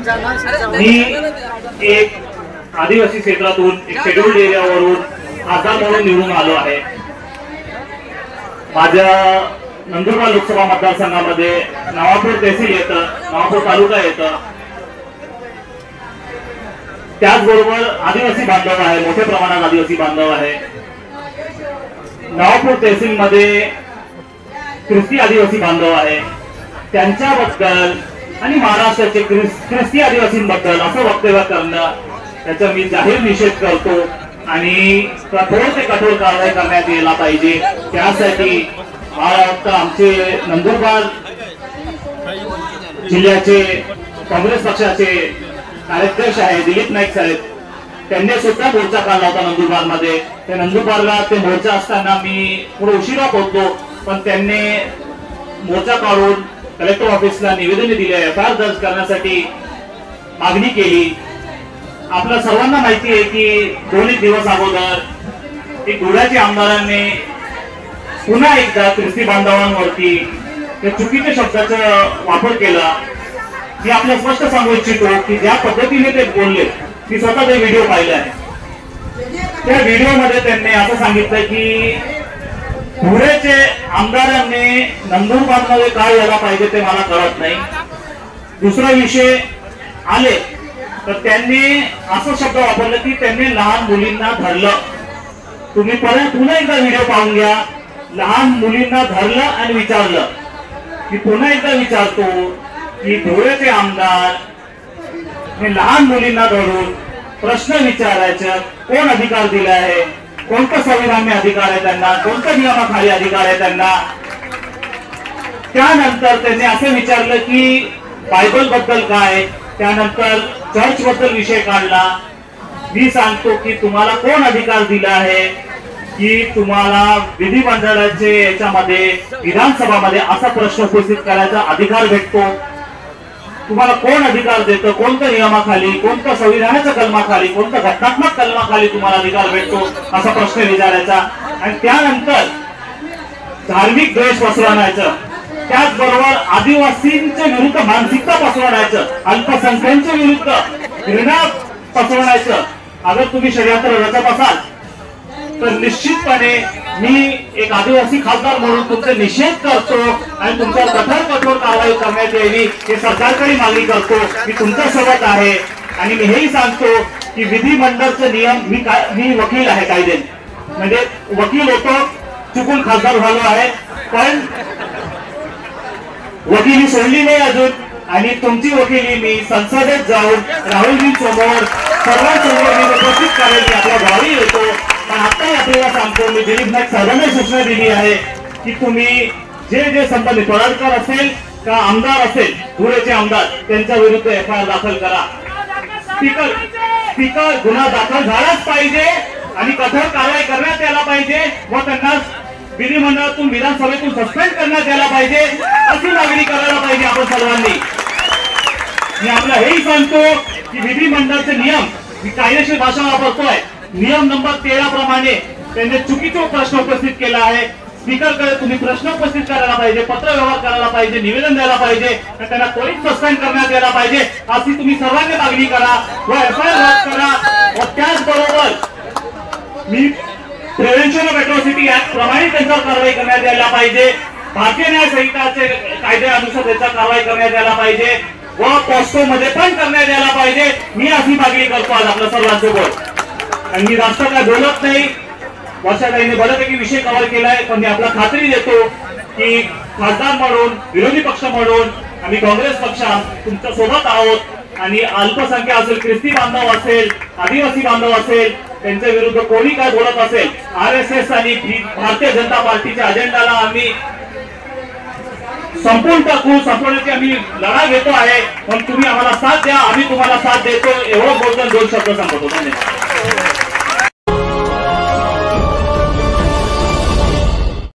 मी एक आदिवासी क्षेत्रातून एक शेड्यूल्ड एरियावरून खासदार म्हणून निवडून आलो आहे। माझ्या नंदुरबार लोकसभा मतदारसंघामध्ये नवापूर तहसील येतं, नवापूर तालुका येतं, त्याचबरोबर आदिवासी बांधव आहे, मोठ्या प्रमाणात आदिवासी बांधव आहे। नवापूर तहसील मध्ये ख्रिस्ती आदिवासी बांधव आहे, त्यांच्याबद्दल आणि महाराष्ट्राचे ख्रिस्ती आदिवासींबद्दल असं वक्तव्य करणं त्याचा मी जाहीर निषेध करतो आणि कठोर ते कठोर कारवाई करण्यात यायला पाहिजे। त्यासाठी आमचे नंदुरबार जिल्ह्याचे काँग्रेस पक्षाचे कार्याध्यक्ष आहे दिलीप नाईक साहेब, त्यांनी सुद्धा मोर्चा काढला होता नंदुरबार मध्ये। त्या नंदुरबारला ते मोर्चा असताना मी थोडं उशिरा पोहोचलो, पण त्यांनी मोर्चा काढून कलेक्टर ऑफिसला निवेदन दिले, एफआयआर दर्ज करण्यासाठी मागणी केली। आपल्या सर्वांना माहिती आहे की 2 दिवस अगोदर एक धुळ्याच्या आमदारांनी पुन्हा एकदा ख्रिस्ती बांधवांवरती त्या चुकीच्या शब्दाचा वापर केला। मी आपल्याला स्पष्ट सांगू इच्छितो की ज्या पद्धतीने ते बोलले, मी स्वतः ते व्हिडिओ पाहिले आहे। त्या व्हिडिओमध्ये त्यांनी असं सांगितलं की धुळ्याचे आमदारांनी नंदुरबारमध्ये काय यायला पाहिजे ते मला कळत नाही। दुसरा विषय आले तर त्यांनी असं शब्द वापरलं की त्यांनी लहान मुलींना धरलं। तुम्ही पुन्हा एकदा व्हिडिओ पाहून घ्या। लहान मुलींना धरलं आणि विचारलं। मी पुन्हा एकदा विचारतो की धुळ्याचे आमदार हे लहान मुलींना धरून प्रश्न विचारायचा कोण अधिकार दिला आहे? कोणता संविधान अधिकार आहे त्यांना? कोणत्या नियमाखाली अधिकार आहे त्यांना? त्यानंतर त्यांनी असं विचारलं की बायबल बद्दल काय, त्यानंतर चर्च बद्दल विषय काढला। मी सांगतो की तुम्हाला कोण अधिकार दिला आहे की तुम्हाला विधिमंडळाचे याच्यामध्ये विधानसभामध्ये असा प्रश्न उपस्थित करायचा अधिकार भेटतो? तुम्हाला कोण अधिकार देतं? कोणत्या नियमाखाली, कोणत्या संविधानाच्या कलमाखाली, कोणत्या घटनात्मक कलमाखाली तुम्हाला अधिकार भेटतो असा प्रश्न विचारायचा। आणि त्यानंतर धार्मिक द्वेष पसरवण्याचं, त्याचबरोबर आदिवासींच्या विरुद्ध मानसिकता पसरवण्याचं, अल्पसंख्याकांच्या विरुद्ध घृणा पसरवण्याचं अगर तुम्ही षडयंत्र रचत असाल तर निश्चितपणे मी एक आदिवासी खासदार म्हणून तुमचा निषेध करतो आणि तुमच्यावर कठोर कारवाई करण्यात यावी हे सरकारकडे मागणी करतो। मी तुमच्या सोबत आहे आणि मी हेही सांगतो की विधिमंडळाचे नियम, मी वकील आहे कायदे, म्हणजे वकील होतो, चुकून खासदार झालो आहे, पण वकिली सोडली नाही अजून। आणि तुमची वकिली मी संसदेत जाऊन राहुलजी समोर सर्वांसमोर मी उपस्थित करेल, मी आपल्या गावी येतो। पण आता आपल्याला सांगतो, मी दिलीप नाईक साहेबांना सूचना दिली आहे की तुम्ही जे संबंधित पदाधिकारी असेल का आमदार असेल, धुळ्याचे आमदार, त्यांच्या विरुद्ध एफआयआर दाखल करा। स्पीकर गुन्हा दाखल झालाच पाहिजे आणि कठोर कारवाई करण्यात यायला पाहिजे व त्यांना विधिमंडळातून विधानसभेतून सस्पेंड करण्यात यायला पाहिजे अशी मागणी करायला पाहिजे आपण सर्वांनी। मी आपल्याला हेही सांगतो की विधिमंडळाचे नियम, मी कायदेशीर भाषा वापरतोय, नियम नंबर 13 प्रमाणे त्यांनी चुकीचा प्रश्न उपस्थित केला आहे। स्पीकरकडे तुम्ही प्रश्न उपस्थित करायला पाहिजे, पत्र व्यवहार करायला पाहिजे, निवेदन द्यायला पाहिजे, त्यांना त्वरित सस्पेंड करण्यात यायला पाहिजे अशी तुम्ही सर्वांनी मागणी करा व एफआयआर रद्द करा। व त्याचबरोबर मी प्रिव्हेन्शन ऑफ एट्रॉसिटी ऍक्ट प्रमाणे त्यांच्यावर कारवाई करण्यात यायला पाहिजे, भारतीय न्याय संहिताचे कायद्यानुसार त्याचा कारवाई करण्यात यायला पाहिजे व पॉस्को मध्ये पण करण्यात यायला पाहिजे। मी अशी मागणी करतो आज आपल्या सर्वांसोबत। आणि मी जास्त काय बोलत नाही, वर्षाताईंनी बऱ्यापैकी विषय कव्हर केलाय, पण मी आपला खात्री देतो की खासदार म्हणून, विरोधी पक्ष म्हणून आम्ही काँग्रेस पक्ष तुमच्या सोबत आहोत आणि अल्पसंख्याक असेल, ख्रिस्ती बांधव असेल, आदिवासी बांधव असेल, त्यांच्या विरुद्ध कोणी काय बोलत असेल, आरएसएस आणि भारतीय जनता पार्टीच्या अजेंडाला आम्ही संपवण्याची आम्ही लढा घेतो आहे। पण तुम्ही आम्हाला साथ द्या, आम्ही तुम्हाला साथ देतो, एवढं बोलतो, 2 शब्द सांगतो। धन्यवाद।